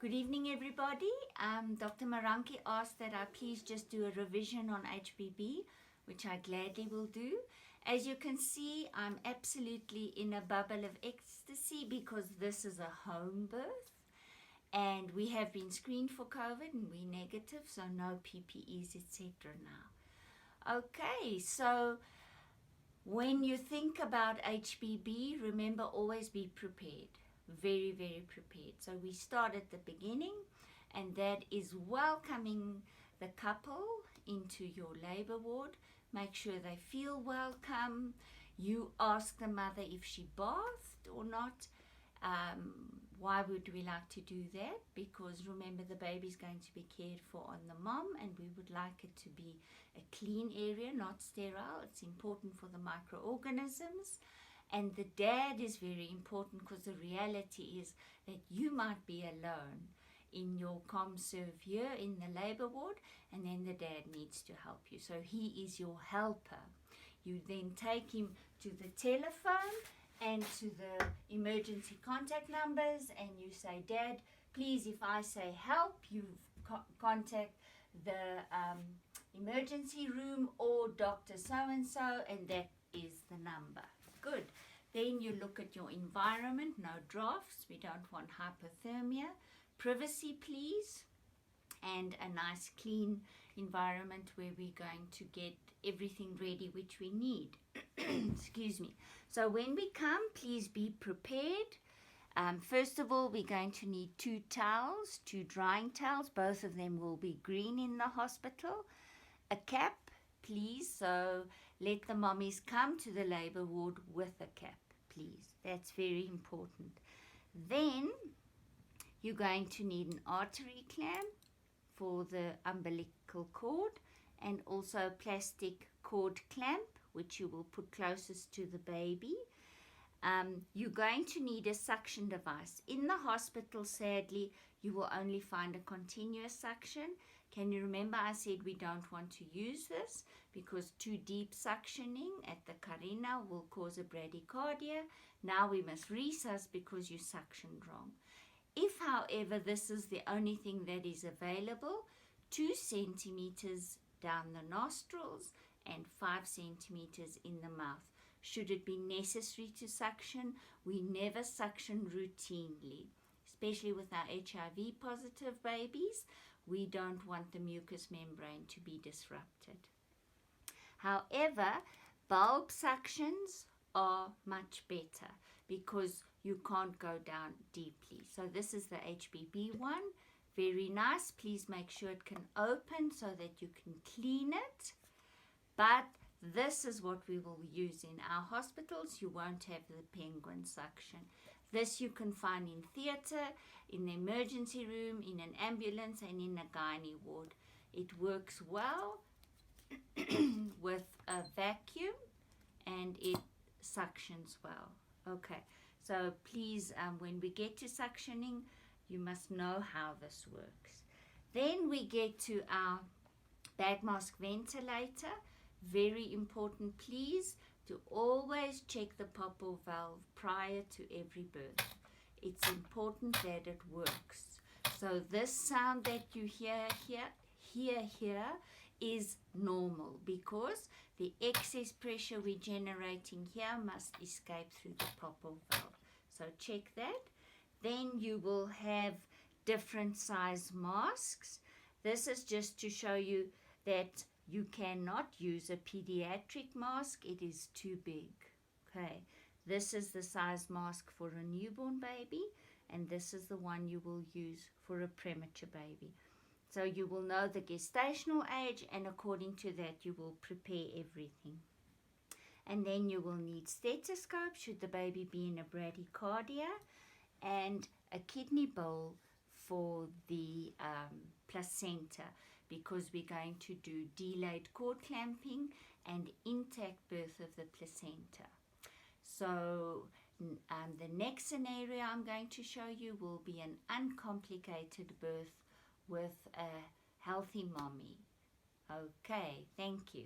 Good evening, everybody. Dr. Maranki asked that I please just do a revision on HPB, which I gladly will do. As you can see, I'm absolutely in a bubble of ecstasy because this is a home birth and we have been screened for COVID and we're negative, so no PPEs, etc. now. Okay, so when you think about HPB, remember always be prepared. Very, very prepared. So we start at the beginning, and that is welcoming the couple into your labor ward. Make sure they feel welcome. You ask the mother if she bathed or not. Why would we like to do that? Because remember, the baby's going to be cared for on the mom, and we would like it to be a clean area, not sterile. It's important for the microorganisms. And the dad is very important because the reality is that you might be alone in your ComServe here in the labor ward, and then the dad needs to help you. So he is your helper. You then take him to the telephone and to the emergency contact numbers, and you say, Dad, please, if I say help, you contact the emergency room or Dr. So-and-so, and that is the number. Good. Then you look at your environment, no drafts, we don't want hypothermia. Privacy, please, and a nice clean environment where we're going to get everything ready which we need. Excuse me. So when we come, please be prepared. First of all, we're going to need 2 towels, 2 drying towels. Both of them will be green in the hospital. A cap, please, so let the mommies come to the labor ward with a cap, please. That's very important. Then you're going to need an artery clamp for the umbilical cord, and also a plastic cord clamp, which you will put closest to the baby. You're going to need a suction device. In the hospital, sadly, you will only find a continuous suction. Can you remember I said we don't want to use this because too deep suctioning at the carina will cause a bradycardia. Now we must resus because you suctioned wrong. If, however, this is the only thing that is available, 2 centimeters down the nostrils and 5 centimeters in the mouth. Should it be necessary to suction, we never suction routinely, especially with our HIV positive babies. We don't want the mucous membrane to be disrupted. However, bulb suctions are much better because you can't go down deeply. So this is the HPB one. Very nice. Please make sure it can open so that you can clean it. But this is what we will use in our hospitals. You won't have the penguin suction. This you can find in theatre, in the emergency room, in an ambulance, and in a gynae ward. It works well with a vacuum and it suctions well. Okay, so please, when we get to suctioning, you must know how this works. Then we get to our bag mask ventilator. Very important, please, to always check the pop-off valve prior to every birth. It's important that it works. So this sound that you hear here is normal because the excess pressure we're generating here must escape through the pop-off valve. So check that. Then you will have different size masks. This is just to show you that you cannot use a pediatric mask. It is too big. Okay, this is the size mask for a newborn baby, and this is the one you will use for a premature baby. So you will know the gestational age, and according to that you will prepare everything. And then you will need stethoscope should the baby be in a bradycardia, and a kidney bowl for the placenta, because we're going to do delayed cord clamping and intact birth of the placenta. So the next scenario I'm going to show you will be an uncomplicated birth with a healthy mommy. Okay, thank you.